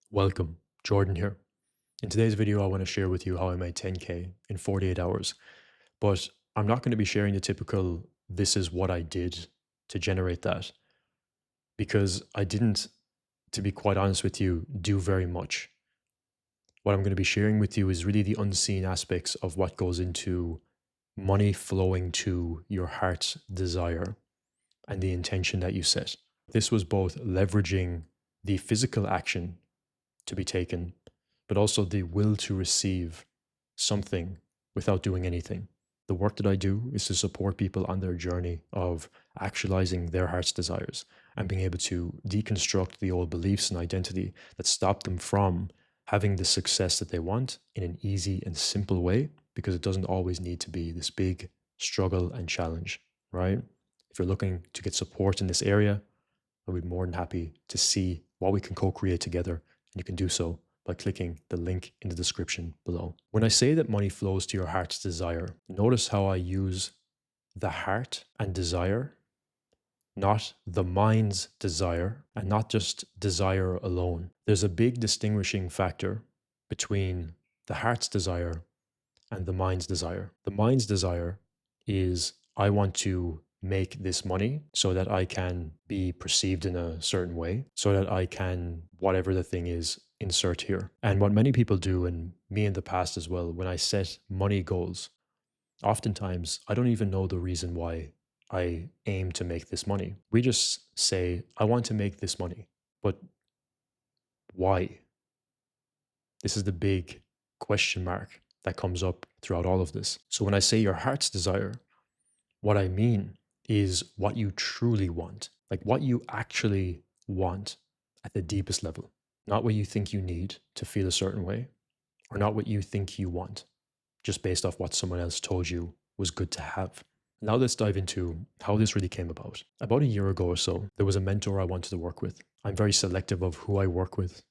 Welcome, Jordan here. In today's video, I want to share with you how I made 10K in 48 hours. But I'm not going to be sharing the typical, this is what I did to generate that, because I didn't, to be quite honest with you, do very much. What I'm going to be sharing with you is really the unseen aspects of what goes into money flowing to your heart's desire and the intention that you set. This was both leveraging the physical action to be taken, but also the will to receive something without doing anything. The work that I do is to support people on their journey of actualizing their heart's desires and being able to deconstruct the old beliefs and identity that stop them from having the success that they want in an easy and simple way, because it doesn't always need to be this big struggle and challenge, right? If you're looking to get support in this area, I'd be more than happy to see what we can co-create together. And you can do so by clicking the link in the description below. When I say that money flows to your heart's desire, notice how I use the heart and desire, not the mind's desire, and not just desire alone. There's a big distinguishing factor between the heart's desire and the mind's desire. The mind's desire is, I want to make this money so that I can be perceived in a certain way, so that I can, whatever the thing is, insert here. And what many people do, and me in the past as well, when I set money goals, oftentimes I don't even know the reason why I aim to make this money. We just say, I want to make this money, but why? This is the big question mark that comes up throughout all of this. So when I say your heart's desire, what I mean is what you truly want, like what you actually want at the deepest level, not what you think you need to feel a certain way, or not what you think you want, just based off what someone else told you was good to have. Now let's dive into how this really came about. About a year ago or so, there was a mentor I wanted to work with. I'm very selective of who I work with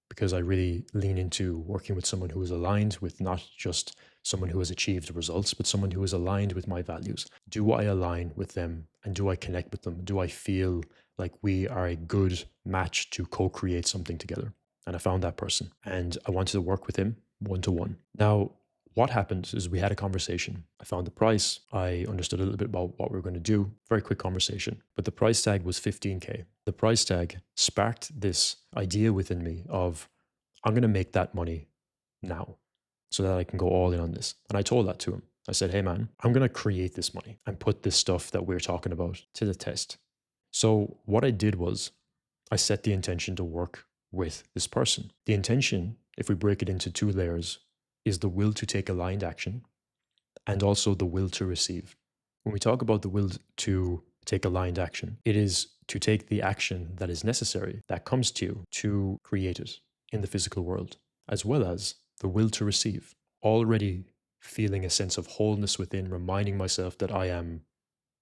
because I really lean into working with someone who is aligned with not just someone who has achieved results, but someone who is aligned with my values. Do I align with them and do I connect with them? Do I feel like we are a good match to co-create something together? And I found that person and I wanted to work with him one to one. Now, what happened is we had a conversation. I found the price. I understood a little bit about what we were going to do. Very quick conversation. But the price tag was 15K. The price tag sparked this idea within me of, I'm going to make that money now so that I can go all in on this. And I told that to him. I said, hey man, I'm going to create this money and put this stuff that we're talking about to the test. So what I did was I set the intention to work with this person. The intention, if we break it into two layers, is the will to take aligned action and also the will to receive. When we talk about the will to take aligned action, it is to take the action that is necessary, that comes to you, to create it in the physical world, as well as the will to receive. Already feeling a sense of wholeness within, reminding myself that I am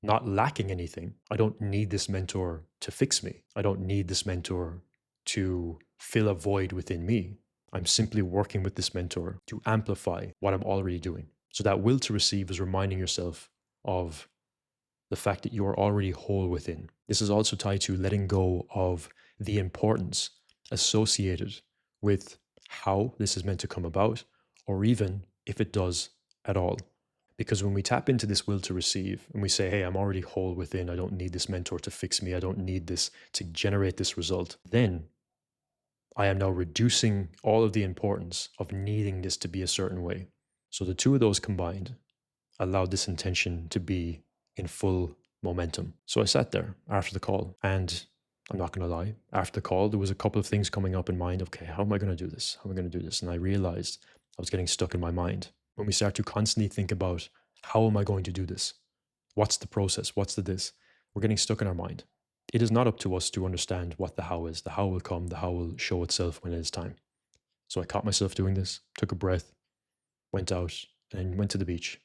not lacking anything. I don't need this mentor to fix me. I don't need this mentor to fill a void within me. I'm simply working with this mentor to amplify what I'm already doing. So that will to receive is reminding yourself of the fact that you are already whole within. This is also tied to letting go of the importance associated with how this is meant to come about, or even if it does at all. Because when we tap into this will to receive and we say, hey, I'm already whole within, I don't need this mentor to fix me, I don't need this to generate this result, then I am now reducing all of the importance of needing this to be a certain way. So the two of those combined allowed this intention to be in full momentum. So I sat there after the call, and I'm not going to lie, after the call, there was a couple of things coming up in mind. Okay, how am I going to do this? How am I going to do this? And I realized I was getting stuck in my mind. When we start to constantly think about, how am I going to do this? What's the process? What's the this? We're getting stuck in our mind. It is not up to us to understand what the how is. The how will come, the how will show itself when it is time. So I caught myself doing this, took a breath, went out, and went to the beach.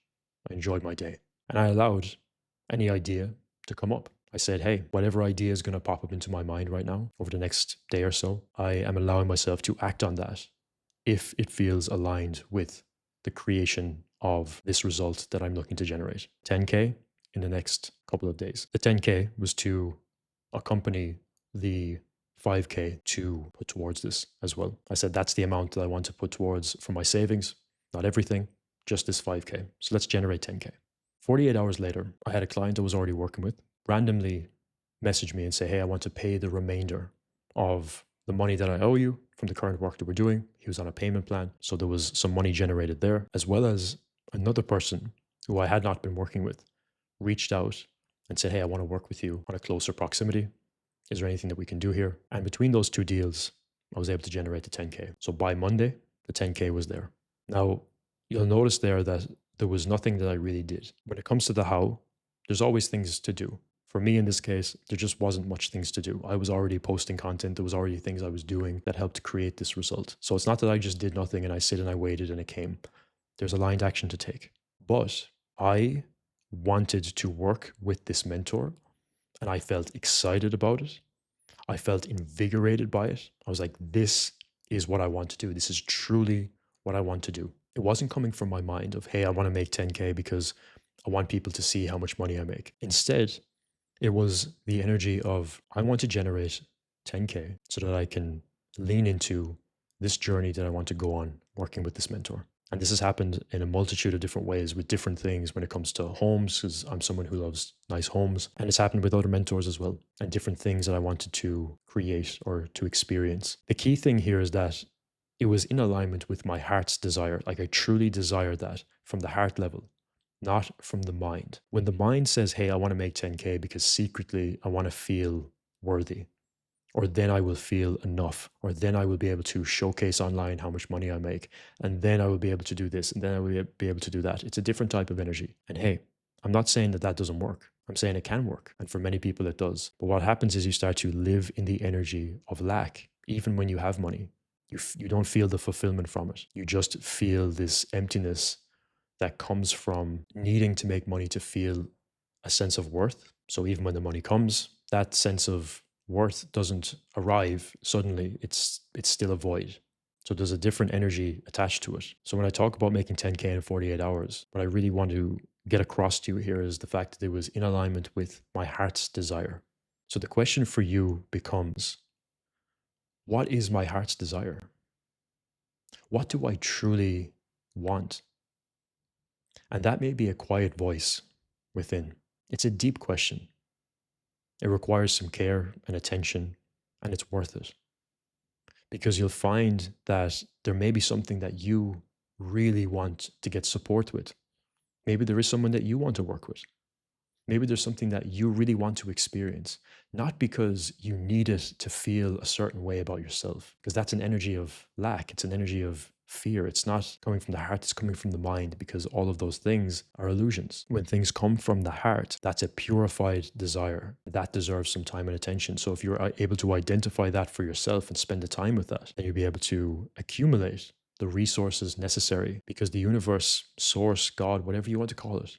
I enjoyed my day. And I allowed any idea to come up. I said, hey, whatever idea is going to pop up into my mind right now over the next day or so, I am allowing myself to act on that if it feels aligned with the creation of this result that I'm looking to generate. 10K in the next couple of days. The 10K was to accompany the 5K to put towards this as well. I said that's the amount that I want to put towards for my savings, not everything, just this 5K. So let's generate 10K. 48 hours later, I had a client I was already working with randomly message me and say, hey, I want to pay the remainder of the money that I owe you from the current work that we're doing. He was on a payment plan. So there was some money generated there, as well as another person who I had not been working with reached out and said, hey, I want to work with you on a closer proximity. Is there anything that we can do here? And between those two deals, I was able to generate the 10K. So by Monday, the 10K was there. Now, you'll notice there that there was nothing that I really did. When it comes to the how, there's always things to do. For me, in this case, there just wasn't much things to do. I was already posting content. There was already things I was doing that helped create this result. So it's not that I just did nothing and I sit and I waited and it came. There's aligned action to take. But I wanted to work with this mentor and I felt excited about it. I felt invigorated by it. I was like, this is what I want to do. This is truly what I want to do. It wasn't coming from my mind of, hey, I want to make 10K because I want people to see how much money I make. Instead, it was the energy of, I want to generate 10K so that I can lean into this journey that I want to go on working with this mentor. And this has happened in a multitude of different ways with different things when it comes to homes, because I'm someone who loves nice homes. And it's happened with other mentors as well, and different things that I wanted to create or to experience. The key thing here is that it was in alignment with my heart's desire. Like I truly desired that from the heart level, not from the mind. When the mind says, hey, I want to make 10K because secretly I want to feel worthy, or then I will feel enough, or then I will be able to showcase online how much money I make, and then I will be able to do this, and then I will be able to do that. It's a different type of energy. And hey, I'm not saying that that doesn't work. I'm saying it can work. And for many people, it does. But what happens is you start to live in the energy of lack, even when you have money. You don't feel the fulfillment from it. You just feel this emptiness that comes from needing to make money to feel a sense of worth. So even when the money comes, that sense of worth doesn't arrive suddenly. It's still a void. So there's a different energy attached to it. So when I talk about making 10K in 48 hours, what I really want to get across to you here is the fact that it was in alignment with my heart's desire. So the question for you becomes, what is my heart's desire? What do I truly want? And that may be a quiet voice within. It's a deep question. It requires some care and attention, and it's worth it. Because you'll find that there may be something that you really want to get support with. Maybe there is someone that you want to work with. Maybe there's something that you really want to experience, not because you need it to feel a certain way about yourself, because that's an energy of lack. It's an energy of fear. It's not coming from the heart, it's coming from the mind, because all of those things are illusions. When things come from the heart, that's a purified desire that deserves some time and attention. So if you're able to identify that for yourself and spend the time with that, then you'll be able to accumulate the resources necessary, because the universe, source, God, whatever you want to call it,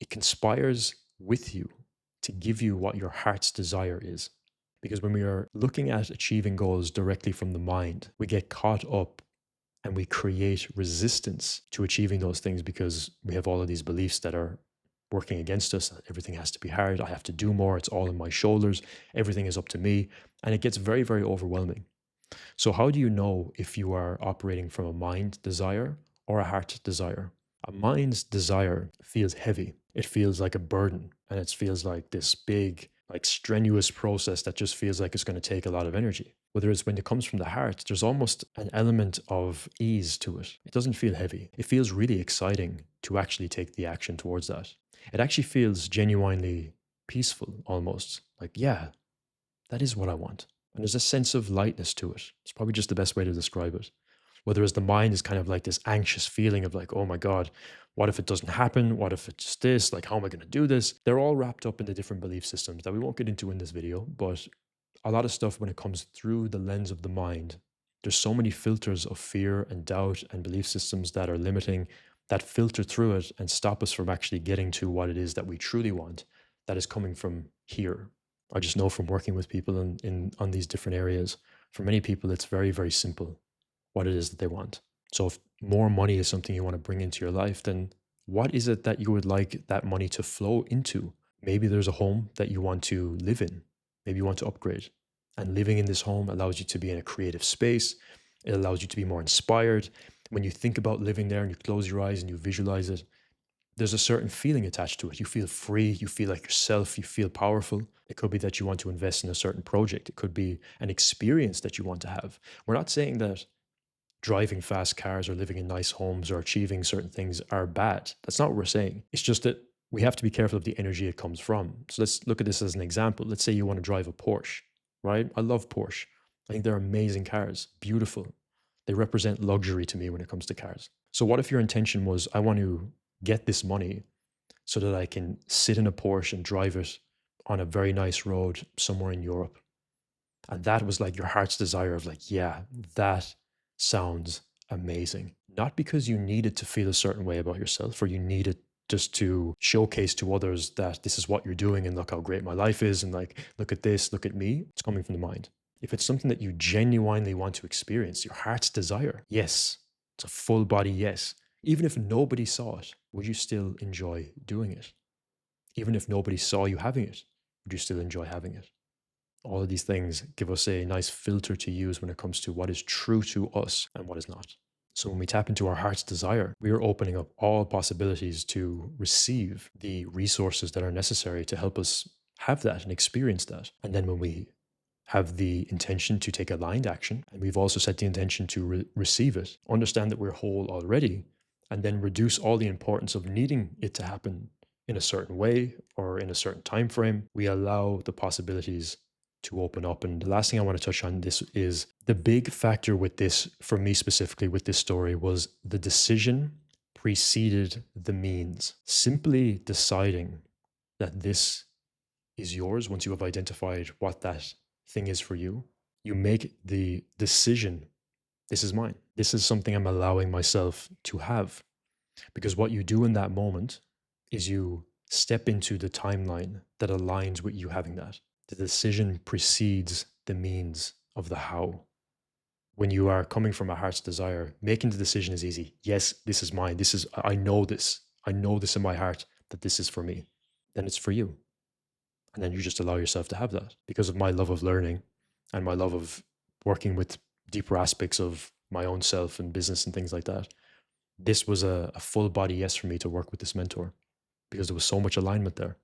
it conspires with you to give you what your heart's desire is. Because when we are looking at achieving goals directly from the mind, we get caught up and we create resistance to achieving those things because we have all of these beliefs that are working against us. Everything has to be hard. I have to do more. It's all on my shoulders. Everything is up to me. And it gets very, very overwhelming. So how do you know if you are operating from a mind desire or a heart desire? A mind's desire feels heavy. It feels like a burden, and it feels like this big, like strenuous process that just feels like it's going to take a lot of energy. Whereas when it comes from the heart, there's almost an element of ease to it. It doesn't feel heavy. It feels really exciting to actually take the action towards that. It actually feels genuinely peaceful almost. Like, yeah, that is what I want. And there's a sense of lightness to it. It's probably just the best way to describe it. Whereas the mind is kind of like this anxious feeling of like, oh my God, what if it doesn't happen? What if it's this? Like, how am I going to do this? They're all wrapped up in the different belief systems that we won't get into in this video. But a lot of stuff when it comes through the lens of the mind, there's so many filters of fear and doubt and belief systems that are limiting, that filter through it and stop us from actually getting to what it is that we truly want, that is coming from here. I just know from working with people on these different areas, for many people, it's very, very simple what it is that they want. So if more money is something you want to bring into your life, then what is it that you would like that money to flow into? Maybe there's a home that you want to live in. Maybe you want to upgrade. And living in this home allows you to be in a creative space. It allows you to be more inspired. When you think about living there and you close your eyes and you visualize it, there's a certain feeling attached to it. You feel free, you feel like yourself, you feel powerful. It could be that you want to invest in a certain project. It could be an experience that you want to have. We're not saying that driving fast cars or living in nice homes or achieving certain things are bad. That's not what we're saying. It's just that we have to be careful of the energy it comes from. So let's look at this as an example. Let's say you want to drive a Porsche, right? I love Porsche. I think they're amazing cars, beautiful. They represent luxury to me when it comes to cars. So what if your intention was, I want to get this money so that I can sit in a Porsche and drive it on a very nice road somewhere in Europe? And that was like your heart's desire of like, yeah, that sounds amazing. Not because you needed to feel a certain way about yourself or you needed just to showcase to others that this is what you're doing and look how great my life is and like, look at this, look at me. It's coming from the mind. If it's something that you genuinely want to experience, your heart's desire, yes, it's a full body yes. Even if nobody saw it, would you still enjoy doing it? Even if nobody saw you having it, would you still enjoy having it? All of these things give us a nice filter to use when it comes to what is true to us and what is not. So when we tap into our heart's desire, we are opening up all possibilities to receive the resources that are necessary to help us have that and experience that. And then when we have the intention to take aligned action, and we've also set the intention to receive it, understand that we're whole already, and then reduce all the importance of needing it to happen in a certain way or in a certain time frame, we allow the possibilities to open up. And the last thing I want to touch on this is the big factor with this, for me specifically with this story, was the decision preceded the means. Simply deciding that this is yours once you have identified what that thing is for you, you make the decision, this is mine. This is something I'm allowing myself to have. Because what you do in that moment is you step into the timeline that aligns with you having that. The decision precedes the means of the how. When you are coming from a heart's desire, making the decision is easy. Yes, this is mine. This is, I know this. I know this in my heart that this is for me. Then it's for you. And then you just allow yourself to have that. Because of my love of learning and my love of working with deeper aspects of my own self and business and things like that, this was a full body yes for me to work with this mentor because there was so much alignment there.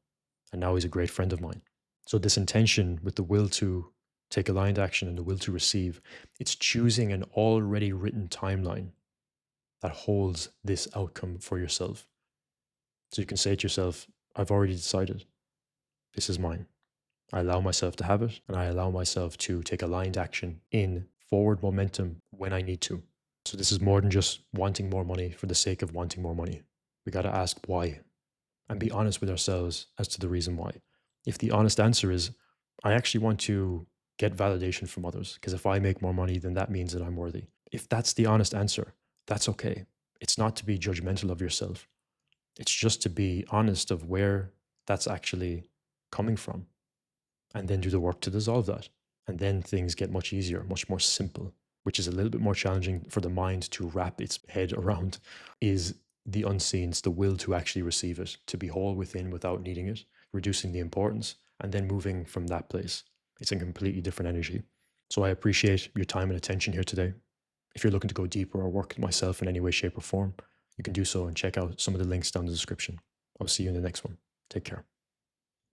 And now he's a great friend of mine. So this intention with the will to take aligned action and the will to receive, it's choosing an already written timeline that holds this outcome for yourself. So you can say to yourself, I've already decided. This is mine. I allow myself to have it, and I allow myself to take aligned action in forward momentum when I need to. So this is more than just wanting more money for the sake of wanting more money. We got to ask why and be honest with ourselves as to the reason why. If the honest answer is, I actually want to get validation from others, because if I make more money, then that means that I'm worthy. If that's the honest answer, that's okay. It's not to be judgmental of yourself. It's just to be honest of where that's actually coming from, and then do the work to dissolve that. And then things get much easier, much more simple, which is a little bit more challenging for the mind to wrap its head around, is the unseen. It's the will to actually receive it, to be whole within without needing it, reducing the importance, and then moving from that place. It's a completely different energy. So I appreciate your time and attention here today. If you're looking to go deeper or work with myself in any way, shape, or form, you can do so and check out some of the links down in the description. I'll see you in the next one. Take care.